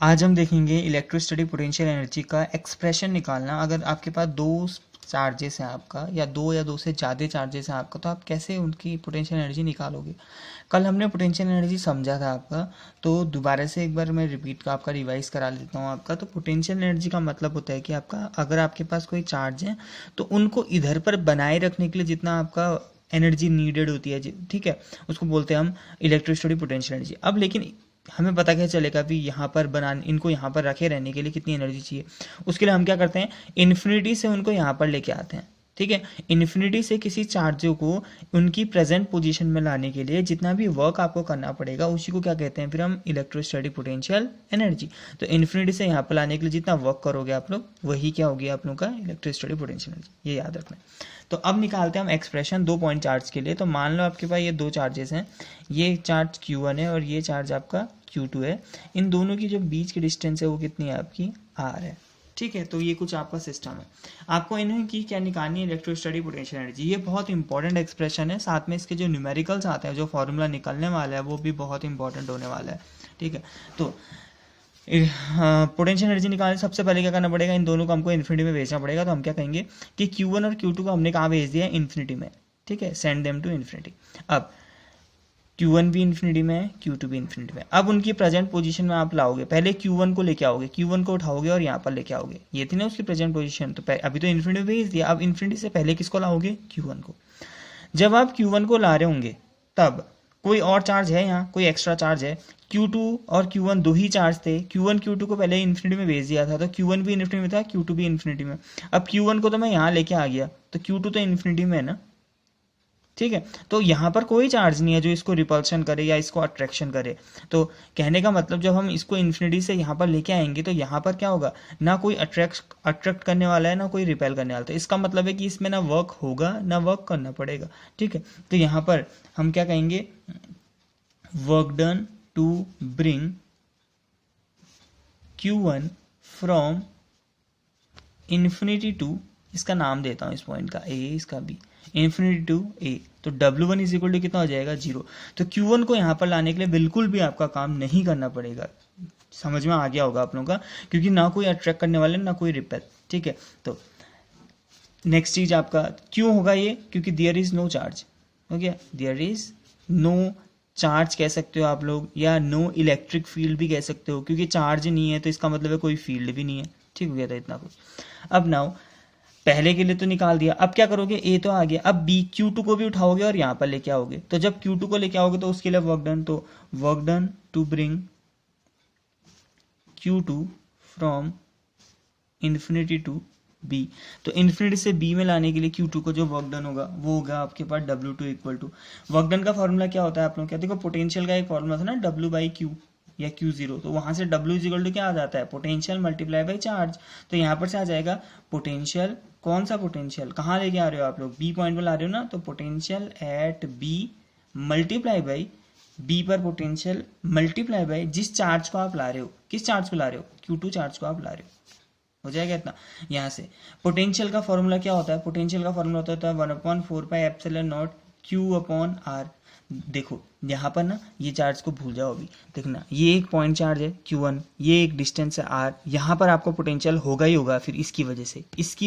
आज हम देखेंगे इलेक्ट्रोस्टैटिक पोटेंशियल एनर्जी का एक्सप्रेशन निकालना। अगर आपके पास दो चार्जेस हैं आपका, या दो से ज़्यादा चार्जेस हैं आपका, तो आप कैसे उनकी पोटेंशियल एनर्जी निकालोगे। कल हमने पोटेंशियल एनर्जी समझा था आपका, तो दोबारा से एक बार मैं रिपीट का आपका रिवाइज करा लेता हूँ आपका। तो पोटेंशियल एनर्जी का मतलब होता है कि आपका अगर आपके पास कोई चार्ज है तो उनको इधर पर बनाए रखने के लिए जितना आपका एनर्जी नीडेड होती है, ठीक है, उसको बोलते हैं हम इलेक्ट्रोस्टैटिक पोटेंशियल एनर्जी। अब लेकिन हमें पता क्या चलेगा भी यहाँ पर बनाने, इनको यहाँ पर रखे रहने के लिए कितनी एनर्जी चाहिए। उसके लिए हम क्या करते हैं, इन्फिनिटी से उनको यहाँ पर लेके आते हैं, ठीक है। इन्फिनिटी से किसी चार्जों को उनकी प्रेजेंट पोजीशन में लाने के लिए जितना भी वर्क आपको करना पड़ेगा उसी को क्या कहते हैं फिर हम इलेक्ट्रोस्टैटिक पोटेंशियल एनर्जी। तो इन्फिनिटी से यहाँ पर लाने के लिए जितना वर्क करोगे आप लोग, वही क्या होगी आप लोगों का इलेक्ट्रोस्टैटिक पोटेंशियल एनर्जी, ये याद रखना है। तो अब निकालते हैं हम एक्सप्रेशन 2 पॉइंट चार्ज के लिए। तो मान लो आपके पास ये दो चार्जेस हैं, ये चार्ज Q1 है और ये चार्ज आपका Q2 है। इन दोनों की जो बीच की डिस्टेंस है वो कितनी है आपकी R है, ठीक है। तो ये कुछ आपका सिस्टम है। आपको इन्हें की क्या निकालनी है, इलेक्ट्रोस्टैटिक पोटेंशियल एनर्जी। ये बहुत इंपॉर्टेंट एक्सप्रेशन है, साथ में इसके जो न्यूमेरिकल्स आते हैं, जो फॉर्मूला निकलने वाला है वो भी बहुत इंपॉर्टेंट होने वाला है, ठीक है। तो पोटेंशियल एनर्जी निकालने सबसे पहले क्या करना पड़ेगा, इन दोनों को हमको इन्फिनिटी में भेजना पड़ेगा। तो हम क्या कहेंगे कि Q1 और Q2 को हमने कहाँ भेज दिया है, इन्फिनिटी में, ठीक है, सेंड देम टू इन्फिनिटी। अब Q1 भी इन्फिनिटी में है, Q2 भी इन्फिनिटी में। अब उनकी प्रेजेंट पोजीशन में आप लाओगे, पहले Q1 को लेके आओगे, Q1 को उठाओगे और यहाँ पर लेके आओगे, ये थी ना उसकी प्रेजेंट पोजीशन। तो अभी तो इन्फिनिटी में भेज दिया, अब इन्फिनिटी से पहले किसको लाओगे, Q1 को। जब आप Q1 को ला रहे होंगे तब कोई और चार्ज है, यहाँ कोई एक्स्ट्रा चार्ज है। Q2 और Q1 दो ही चार्ज थे, Q1 Q2 को पहले इन्फिनिटी में भेज दिया था, तो Q1 भी इन्फिनिटी में था, Q2 भी इन्फिनिटी में। अब Q1 को तो मैं यहाँ लेके आ गया, तो Q2 तो इन्फिनिटी में है ना, ठीक है। तो यहाँ पर कोई चार्ज नहीं है जो इसको रिपल्शन करे या इसको अट्रैक्शन करे। तो कहने का मतलब जब हम इसको इन्फिनिटी से यहाँ पर लेके आएंगे तो यहाँ पर क्या होगा, ना कोई अट्रैक्ट करने वाला है ना कोई रिपेल करने वाला है। तो इसका मतलब है कि इसमें ना वर्क होगा ना वर्क करना पड़ेगा, ठीक है। तो यहाँ पर हम क्या कहेंगे, work done to bring Q1 from infinity to, इसका नाम देता हूँ इस पॉइंट का A, इसका B, इन्फिनिटी टू A। तो W1 इज इक्वल टू कितना हो जाएगा, 0। तो Q1 को यहाँ पर लाने के लिए बिल्कुल भी आपका काम नहीं करना पड़ेगा। समझ में आ गया होगा आप लोगों का, क्योंकि ना कोई अट्रैक्ट करने वाले ना कोई रिपेल, ठीक है। तो नेक्स्ट चीज आपका क्यों होगा ये, क्योंकि देयर इज नो चार्ज, हो गया, देयर इज नो चार्ज कह सकते हो आप लोग, या नो इलेक्ट्रिक फील्ड भी कह सकते हो, क्योंकि चार्ज नहीं है तो इसका मतलब है कोई फील्ड भी नहीं है, ठीक हो गया था इतना कुछ। अब नाउ पहले के लिए तो निकाल दिया, अब क्या करोगे, A तो आ गया, अब B Q2 को भी उठाओगे और यहाँ पर लेके आओगे। तो जब Q2 को लेके आओगे तो उसके लिए वर्क डन, तो work done to bring Q2 from infinity to B। तो इन्फिनिटी से B में लाने के लिए Q2 को जो वर्क डन होगा वो होगा आपके पास W2 equal to, work done का फॉर्मूला क्या होता है आप लोग क्या देखो, पोटेंशियल का एक फॉर्मूला था ना, W बाई Q या Q0। तो वहां से W इज इक्वल टू क्या आ जाता है, पोटेंशियल मल्टीप्लाई बाई चार्ज। तो यहाँ पर से आ जाएगा पोटेंशियल, कौन सा पोटेंशियल, कहाँ लेके आ रहे हो आप लोग, B पॉइंट पर ला रहे हो ना, तो potential at B multiply by B पर पोटेंशियल मल्टीप्लाई बाई जिस चार्ज को आप ला रहे हो, किस चार्ज को ला रहे हो, Q2 चार्ज को आप ला रहे हो जाएगा इतना। यहाँ से पोटेंशियल का फॉर्मूला क्या होता है, पोटेंशियल का फॉर्मूला होता है 1/4πε0 Q/R। देखो यहाँ पर ना ये चार्ज को भूल जाओ, अभी देखना ये एक पॉइंट चार्ज है Q1, ये एक डिस्टेंस है R, यहाँ पर आपको पोटेंशियल होगा ही होगा। फिर इसकी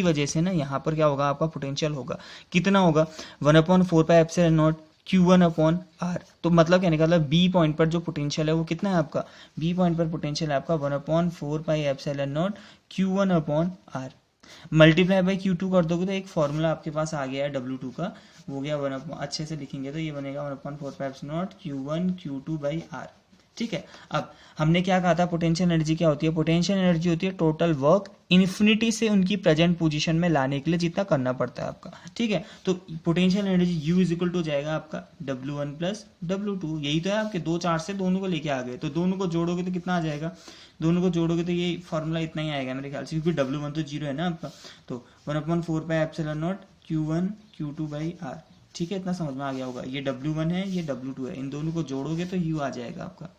वजह से ना यहाँ पर क्या होगा, आपका पोटेंशियल होगा, कितना होगा, 1/4πε0 Q1/R। तो मतलब क्या निकाला, B पॉइंट पर जो पोटेंशियल है वो कितना है आपका, B पॉइंट पर पोटेंशियल है आपका 1/4πε0 Q1/R। मल्टीप्लाई बाई Q2 कर दोगे तो एक फॉर्मूला आपके पास आ गया है W2 का, वो गया अच्छे से लिखेंगे तो ये बनेगा 1/4πε0 Q1 Q2/R, ठीक है। अब हमने क्या कहा था, पोटेंशियल एनर्जी क्या होती है, पोटेंशियल एनर्जी होती है टोटल वर्क इन्फिनिटी से उनकी प्रेजेंट पोजीशन में लाने के लिए जितना करना पड़ता है आपका, ठीक है। तो potential energy U is equal to जाएगा आपका W1 प्लस W2, यही तो है आपके दो चार्ज से दोनों को लेके आ गए, तो दोनों को जोड़ोगे तो कितना आ जाएगा, दोनों को जोड़ोगे तो ये फॉर्मूला इतना ही आएगा मेरे ख्याल से, क्योंकि W1 तो 0 है ना आपका। तो 1/4πε0 Q1 Q2/R, ठीक है, इतना समझ में आ गया होगा। ये W1 है, ये W2 है, इन दोनों को जोड़ोगे तो U आ जाएगा आपका,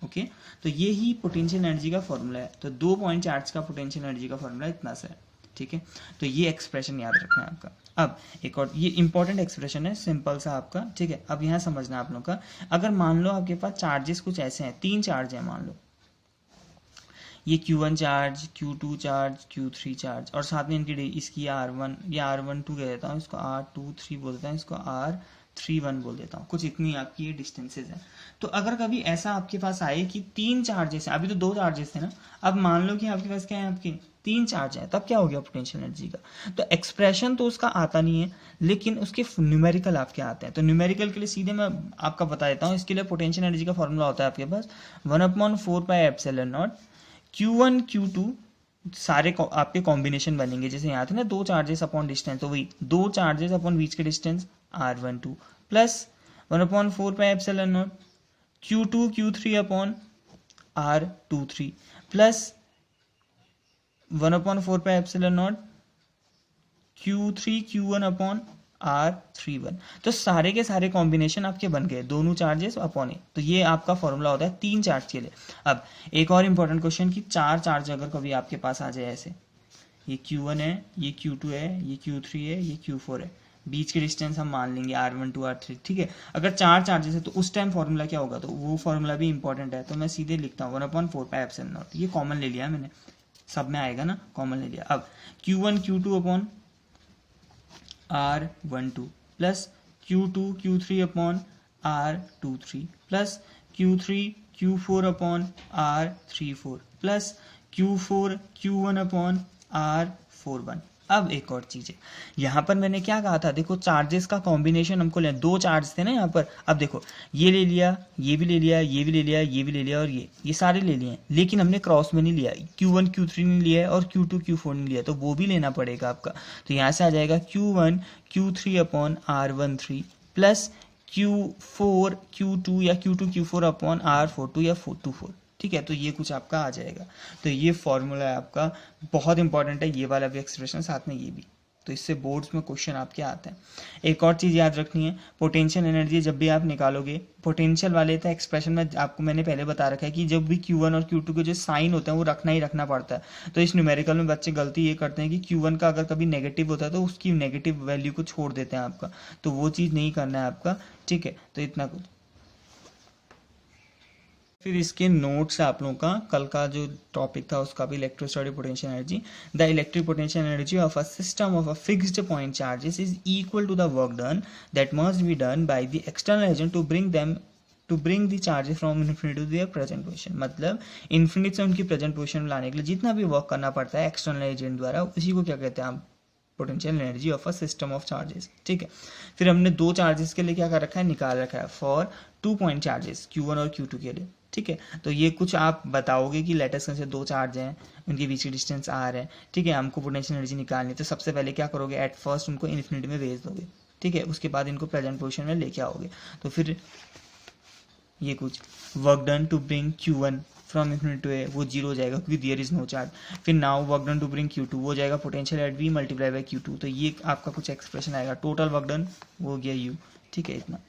ओके। तो ये ही पोटेंशियल एनर्जी का फॉर्मूला है। तो 2 पॉइंट चार्ज का पोटेंशियल एनर्जी का फॉर्मूला इतना सा है, ठीक है। तो ये एक्सप्रेशन याद रखना है आपका। अब एक और ये इंपॉर्टेंट एक्सप्रेशन है, सिंपल सा आपका, ठीक है। अब यहाँ समझना आप लोग का, अगर मान लो आपके पास चार्जेस कुछ ऐसे हैं, 3 चार्ज है मान लो, ये Q1 charge, Q2 charge, Q3 charge, और साथ में इनकी इसकी R1 या R12 कह देता हूँ, इसको R23 बोल देता हूँ, इसको R31 बोल देता हूँ। कुछ इतनी आपकी ये डिस्टेंसेज है। तो अगर कभी ऐसा आपके पास आए कि 3 चार्जेस हैं, अभी तो 2 चार्जेस थे ना, अब मान लो कि आपके पास क्या है, आपके 3 चार्ज है, तब क्या हो गया पोटेंशियल एनर्जी का। तो एक्सप्रेशन तो उसका आता नहीं है, लेकिन उसके न्यूमेरिकल आपके आते हैं। तो न्यूमेरिकल के लिए सीधे मैं आपका बता देता हूँ। इसके लिए पोटेंशियल एनर्जी का फॉर्मूला होता है आपके पास 1/4πε0 Q1 Q2 सारे आपके कॉम्बिनेशन बनेंगे। जैसे यहाँ थे ना 2 चार्जेस अपॉन डिस्टेंस, तो वही 2 चार्जेस अपॉन बीच के distance R12 plus 1/4πε0 Q2 Q3 upon R23 plus 1/4πε0 Q3 Q1 upon R31। तो सारे के सारे कॉम्बिनेशन आपके बन गए, दोनों चार्जेस अपॉन ए। तो ये आपका फॉर्मूला होता है 3 चार्ज के लिए। अब एक और इंपॉर्टेंट क्वेश्चन कि 4 चार्ज अगर कभी आपके पास आ जाए ऐसे, ये Q1 है, ये Q2 है, ये Q3 है, ये Q4 है, बीच के डिस्टेंस हम मान लेंगे R12 R3, ठीक है। अगर 4 चार्जेस है तो उस टाइम फॉर्मूला क्या होगा, तो वो फॉर्मूला भी इंपॉर्टेंट है। तो मैं सीधे लिखता हूँ 1/4πε0, ये कॉमन ले लिया मैंने, सब में आएगा ना, कॉमन ले लिया। अब Q1 Q2 upon R12 plus Q2 Q3 upon R23 plus Q3 Q4 upon R34 plus Q4 Q1 upon R41। अब एक और चीज़ है, यहाँ पर मैंने क्या कहा था, देखो चार्जेस का कॉम्बिनेशन हमको लेना, 2 चार्ज थे ना यहाँ पर। अब देखो ये ले लिया, ये भी ले लिया, ये भी ले लिया, ये भी ले लिया, और ये सारे ले लिए हैं, लेकिन हमने क्रॉस में नहीं लिया, Q1 Q3 नहीं लिया है और Q2 Q4 नहीं लिया, तो वो भी लेना पड़ेगा आपका। तो यहाँ से आ जाएगा Q1 Q3 upon R13 plus Q4 Q2 या Q2 Q4 अपॉन R42 या 424, ठीक है। तो ये कुछ आपका आ जाएगा। तो ये फॉर्मूला है आपका, बहुत इंपॉर्टेंट है ये वाला भी एक्सप्रेशन, साथ में ये भी। तो इससे बोर्ड्स में क्वेश्चन आपके आते हैं। एक और चीज़ याद रखनी है, पोटेंशियल एनर्जी जब भी आप निकालोगे, पोटेंशियल वाले था एक्सप्रेशन में आपको मैंने पहले बता रखा है कि जब भी Q1 और Q2 के जो साइन होते हैं वो रखना ही रखना पड़ता है। तो इस न्यूमेरिकल में बच्चे गलती ये करते हैं कि Q1 का अगर कभी नेगेटिव होता है तो उसकी नेगेटिव वैल्यू को छोड़ देते हैं आपका, तो वो चीज़ नहीं करना है आपका, ठीक है। तो इतना कुछ, फिर इसके नोट्स आप लोगों का कल का जो टॉपिक था उसका भी, electrostatic potential energy. The electric potential energy of a system of a fixed point charges is equal to the work done that must be done by the external agent to bring the charges from infinity to their present position. मतलब infinity से उनकी present position में लाने के लिए जितना भी work करना पड़ता है एक्सटर्नल एजेंट द्वारा, उसी को क्या कहते हैं आप, potential energy of a system of charges, ठीक है। फिर हमने 2 चार्जेस के लिए क्या कर रखा है, निकाल रखा है फॉर 2 पॉइंट चार्जेस Q1 और Q2 के लिए, ठीक है। तो ये कुछ आप बताओगे कि लेटेस्ट से 2 चार्ज हैं, उनके बीच की डिस्टेंस R है, ठीक है। हमको पोटेंशियल एनर्जी निकालनी है, तो सबसे पहले क्या करोगे, एट फर्स्ट उनको इन्फिनिटी में भेज दोगे, ठीक है। उसके बाद इनको प्रेजेंट पोजीशन में लेके आओगे। तो फिर ये कुछ work done to bring Q1 from infinity to A, वो 0 हो जाएगा क्योंकि देयर इज नो चार्ज। फिर now work done to bring Q2, वो हो जाएगा potential at V multiply by Q2। तो ये आपका कुछ एक्सप्रेशन आएगा, टोटल वर्क डन वो हो गया U, ठीक है, इतना।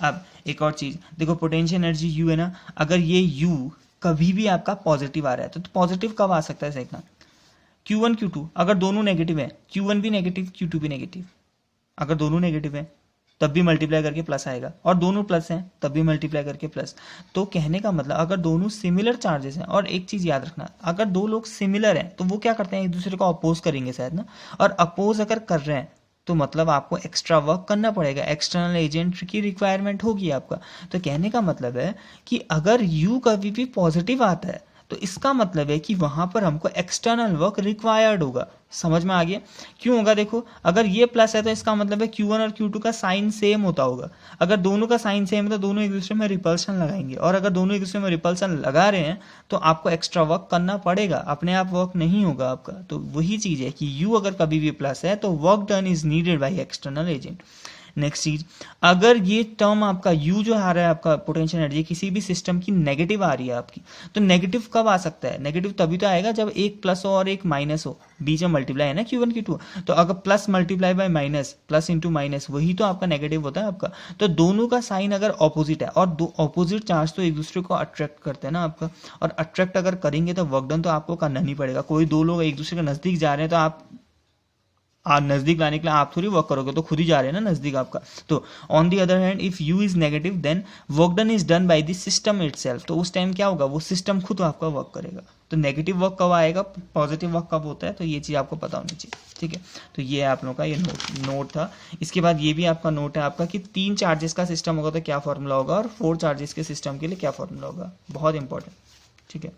अब एक और चीज देखो, पोटेंशियल एनर्जी U है ना, अगर ये U कभी भी आपका पॉजिटिव आ रहा है तो पॉजिटिव कब आ सकता है, देखना Q1 Q2 अगर दोनों नेगेटिव है, Q1 भी नेगेटिव Q2 भी नेगेटिव, अगर दोनों नेगेटिव है तब भी मल्टीप्लाई करके प्लस आएगा, और दोनों प्लस हैं तब भी मल्टीप्लाई करके प्लस। तो कहने का मतलब अगर दोनों सिमिलर चार्जेस हैं, और एक चीज याद रखना, अगर 2 लोग सिमिलर हैं तो वो क्या करते हैं, एक दूसरे को अपोज करेंगे शायद ना, और अपोज अगर कर रहे हैं तो मतलब आपको एक्स्ट्रा वर्क करना पड़ेगा, एक्सटर्नल एजेंट की रिक्वायरमेंट होगी आपका। तो कहने का मतलब है कि अगर U कभी भी पॉजिटिव आता है तो इसका मतलब है कि वहां पर हमको एक्सटर्नल वर्क रिक्वायर्ड होगा। समझ में आ गया क्यों होगा, देखो अगर ये प्लस है तो इसका मतलब है Q1 और Q2 का साइन सेम होता होगा। अगर दोनों का साइन सेम है तो दोनों एक दूसरे में रिपल्शन लगाएंगे, और अगर दोनों एक दूसरे में रिपल्शन लगा रहे हैं तो आपको एक्स्ट्रा वर्क करना पड़ेगा, अपने आप वर्क नहीं होगा आपका। तो वही चीज है कि U अगर कभी भी प्लस है तो work done is needed by external agent. Next चीज, अगर ये टर्म आपका U जो आ रहा है आपका पोटेंशियल एनर्जी किसी भी सिस्टम की नेगेटिव आ रही है आपकी, तो नेगेटिव कब आ सकता है, नेगेटिव तभी तो आएगा जब एक प्लस हो और एक माइनस हो, बीच में मल्टीप्लाई है ना Q1 Q2, तो अगर plus multiply by minus, plus into minus, वही तो आपका नेगेटिव होता है आपका। तो दोनों का साइन अगर ऑपोजिट है, और 2 ऑपोजिट चार्ज तो एक दूसरे को अट्रैक्ट करते हैं ना आपका, और अट्रैक्ट अगर करेंगे तो वर्क डन तो आपको करना नहीं पड़ेगा। कोई 2 लोग एक दूसरे के नजदीक जा रहे हैं तो नजदीक लाने के लिए आप थोड़ी वर्क करोगे, तो खुद ही जा रहे हैं ना नजदीक आपका। तो on the other hand if U is negative then work done is done by the system itself, तो उस टाइम क्या होगा, वो सिस्टम खुद आपका वर्क करेगा। तो नेगेटिव वर्क कब आएगा, पॉजिटिव वर्क कब होता है, तो ये चीज़ आपको पता होनी चाहिए, ठीक है। तो ये आप लोगों का ये नोट था। इसके बाद ये भी आपका नोट है आपका कि 3 चार्जेस का सिस्टम होगा तो क्या फॉर्मूला होगा, और 4 चार्जेस के सिस्टम के लिए क्या फॉर्मूला होगा, बहुत इंपॉर्टेंट, ठीक है।